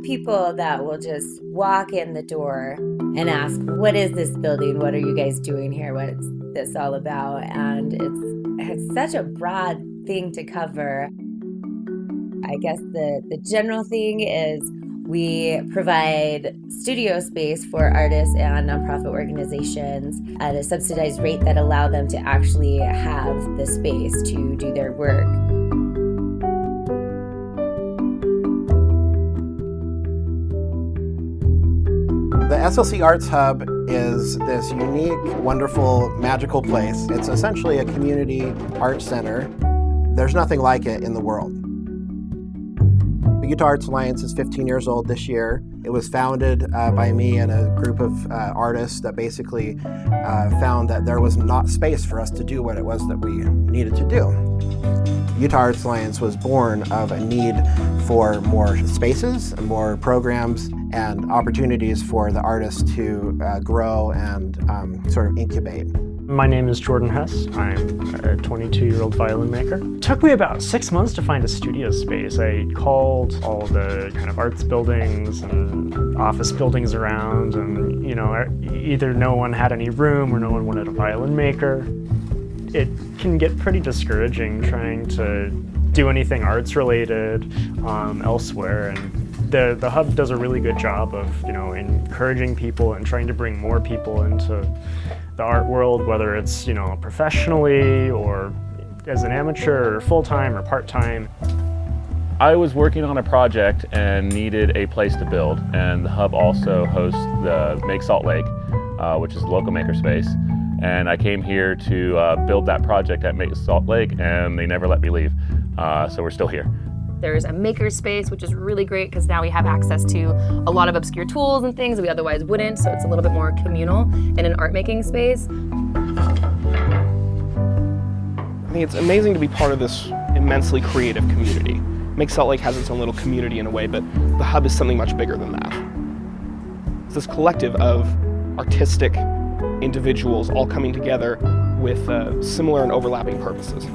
have people that will just walk in the door and ask, what is this building? What are you guys doing here? What's this all about? And it's such a broad thing to cover. I guess the general thing is we provide studio space for artists and nonprofit organizations at a subsidized rate that allow them to actually have the space to do their work. The SLC Arts Hub is this unique, wonderful, magical place. It's essentially a community art center. There's nothing like it in the world. The Utah Arts Alliance is 15 years old this year. It was founded by me and a group of artists that basically found that there was not space for us to do what it was that we needed to do. Utah Arts Alliance was born of a need for more spaces, more programs, and opportunities for the artists to grow and sort of incubate. My name is Jordan Hess. I'm a 22-year-old violin maker. It took me about 6 months to find a studio space. I called all the kind of arts buildings and office buildings around, and either no one had any room or no one wanted a violin maker. It can get pretty discouraging trying to do anything arts related elsewhere, and the hub does a really good job of encouraging people and trying to bring more people into the art world, whether it's professionally or as an amateur or full-time or part-time. I was working on a project and needed a place to build, and the hub also hosts the Make Salt Lake, which is a local makerspace. And I came here to build that project at Make Salt Lake, and they never let me leave. So we're still here. There's a makerspace, which is really great because now we have access to a lot of obscure tools and things that we otherwise wouldn't, so it's a little bit more communal in an art making space. I think it's amazing to be part of this immensely creative community. Make Salt Lake has its own little community in a way, but the hub is something much bigger than that. It's this collective of artistic individuals all coming together with similar and overlapping purposes.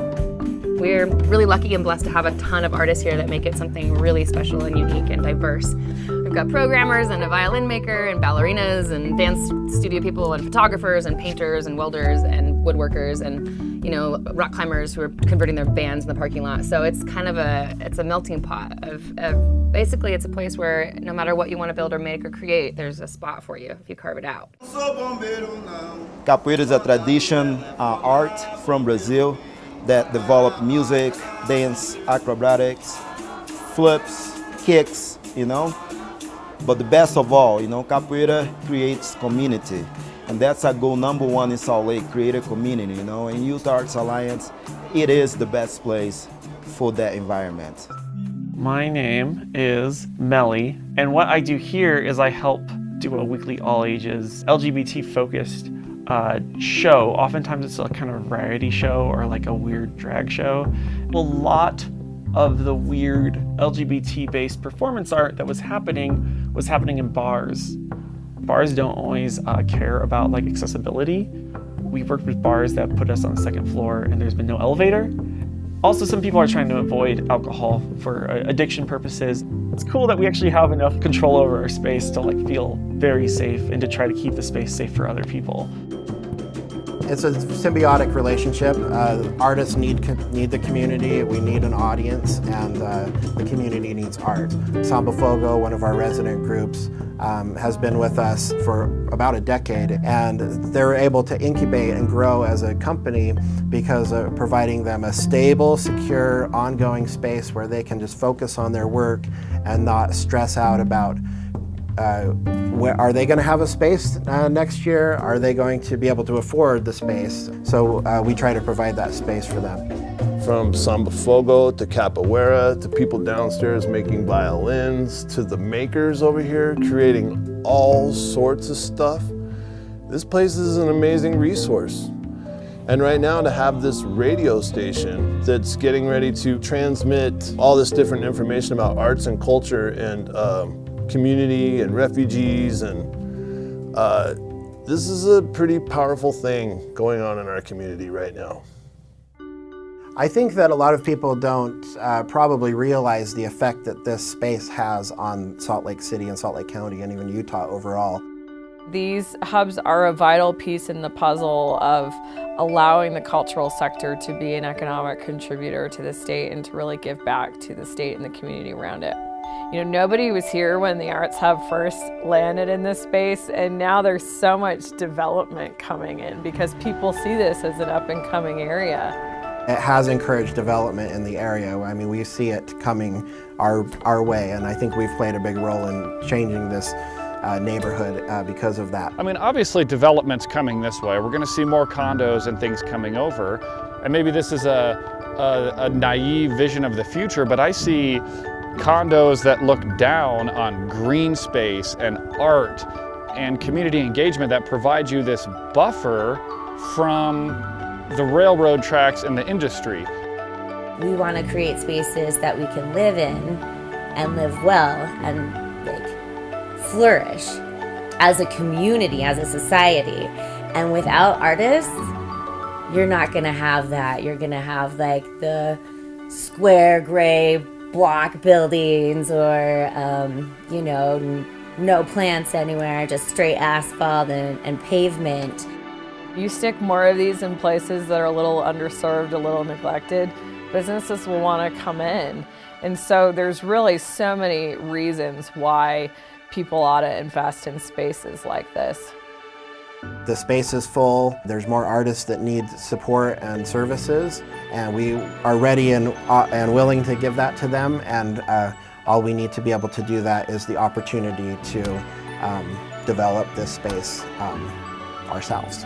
We're really lucky and blessed to have a ton of artists here that make it something really special and unique and diverse. We've got programmers and a violin maker and ballerinas and dance studio people and photographers and painters and welders and woodworkers and rock climbers who are converting their bands in the parking lot. So it's kind of a melting pot of basically it's a place where no matter what you want to build or make or create, there's a spot for you if you carve it out. Capoeira is a tradition art from Brazil that develop music, dance, acrobatics, flips, kicks, But the best of all, capoeira creates community. And that's our goal number one in Salt Lake, create a community, In Utah Arts Alliance, it is the best place for that environment. My name is Melly, and what I do here is I help do a weekly all-ages, LGBT-focused show. Oftentimes it's a kind of variety show or like a weird drag show. A lot of the weird LGBT-based performance art that was happening in bars. Bars don't always care about accessibility. We've worked with bars that put us on the second floor and there's been no elevator. Also, some people are trying to avoid alcohol for addiction purposes. It's cool that we actually have enough control over our space to feel very safe and to try to keep the space safe for other people. It's a symbiotic relationship. Artists need the community, we need an audience, and the community needs art. Samba Fogo, one of our resident groups, has been with us for about a decade, and they're able to incubate and grow as a company because of providing them a stable, secure, ongoing space where they can just focus on their work and not stress out about are they going to have a space next year? Are they going to be able to afford the space? So we try to provide that space for them. From Samba Fogo to Capoeira to people downstairs making violins to the makers over here creating all sorts of stuff. This place is an amazing resource. And right now to have this radio station that's getting ready to transmit all this different information about arts and culture and community and refugees, and this is a pretty powerful thing going on in our community right now. I think that a lot of people don't probably realize the effect that this space has on Salt Lake City and Salt Lake County and even Utah overall. These hubs are a vital piece in the puzzle of allowing the cultural sector to be an economic contributor to the state and to really give back to the state and the community around it. You know, nobody was here when the Arts Hub first landed in this space, and now there's so much development coming in because people see this as an up-and-coming area. It has encouraged development in the area. I mean, we see it coming our way, and I think we've played a big role in changing this neighborhood because of that. I mean, obviously development's coming this way. We're going to see more condos and things coming over, and maybe this is a naive vision of the future, but I see condos that look down on green space and art and community engagement that provide you this buffer from the railroad tracks and the industry. We want to create spaces that we can live in and live well and flourish as a community, as a society. And without artists, you're not going to have that. You're going to have like the square gray block buildings or, you know, no plants anywhere, just straight asphalt and pavement. You stick more of these in places that are a little underserved, a little neglected, businesses will want to come in. And so there's really so many reasons why people ought to invest in spaces like this. The space is full. There's more artists that need support and services, and we are ready and willing to give that to them. And all we need to be able to do that is the opportunity to develop this space ourselves.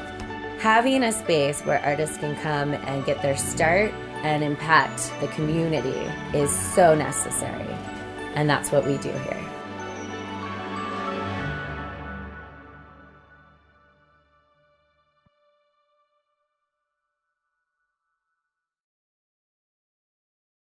Having a space where artists can come and get their start and impact the community is so necessary, and that's what we do here.